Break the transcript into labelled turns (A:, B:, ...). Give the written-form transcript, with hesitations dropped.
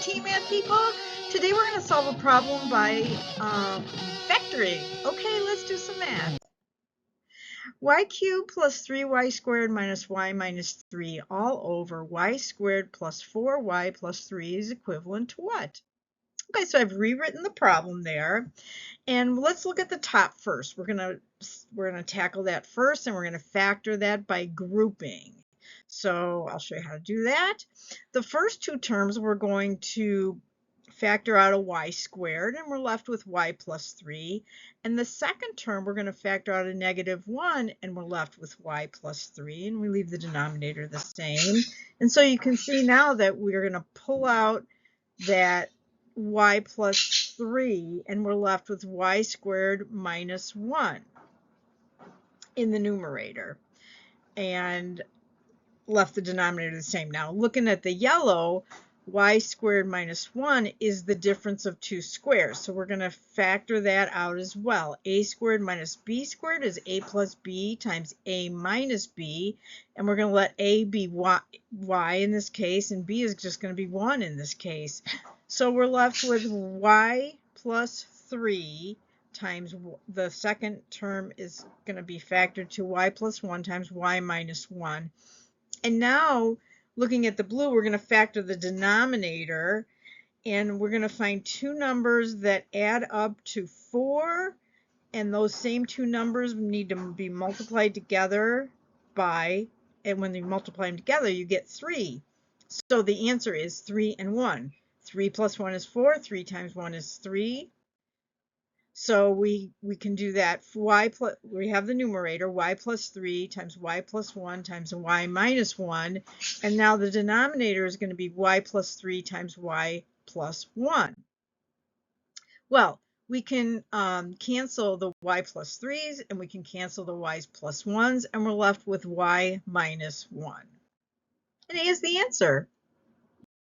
A: Team Math people. Today we're going to solve a problem by factoring. Okay, let's do some math. Y cubed plus 3y squared minus y minus 3 all over y squared plus 4y plus 3 is equivalent to what? Okay, so I've rewritten the problem there. And let's look at the top first. We're gonna tackle that first, and we're going to factor that by grouping. So I'll show you how to do that. The first two terms we're going to factor out a y squared, and we're left with y plus 3. And the second term, we're going to factor out a -1, and we're left with y plus 3, and we leave the denominator the same. And so you can see now that we're going to pull out that y plus 3, and we're left with y squared minus 1 in the numerator, and left the denominator the same. Now, looking at the yellow, y squared minus 1 is the difference of two squares. So we're going to factor that out as well. A squared minus b squared is a plus b times a minus b. And we're going to let a be y in this case, and b is just going to be 1 in this case. So we're left with y plus 3 times the second term is going to be factored to y plus 1 times y minus 1. And now, looking at the blue, we're going to factor the denominator, and we're going to find two numbers that add up to 4, and those same two numbers need to be multiplied together by, and when you multiply them together, you get 3. So the answer is 3 and 1. 3 plus 1 is 4. 3 times 1 is 3. So we can do that. We have the numerator, y plus 3 times y plus 1 times y minus 1. And now the denominator is going to be y plus 3 times y plus 1. Well, we can cancel the y plus 3's, and we can cancel the y's plus 1's, and we're left with y minus 1. And A is the answer.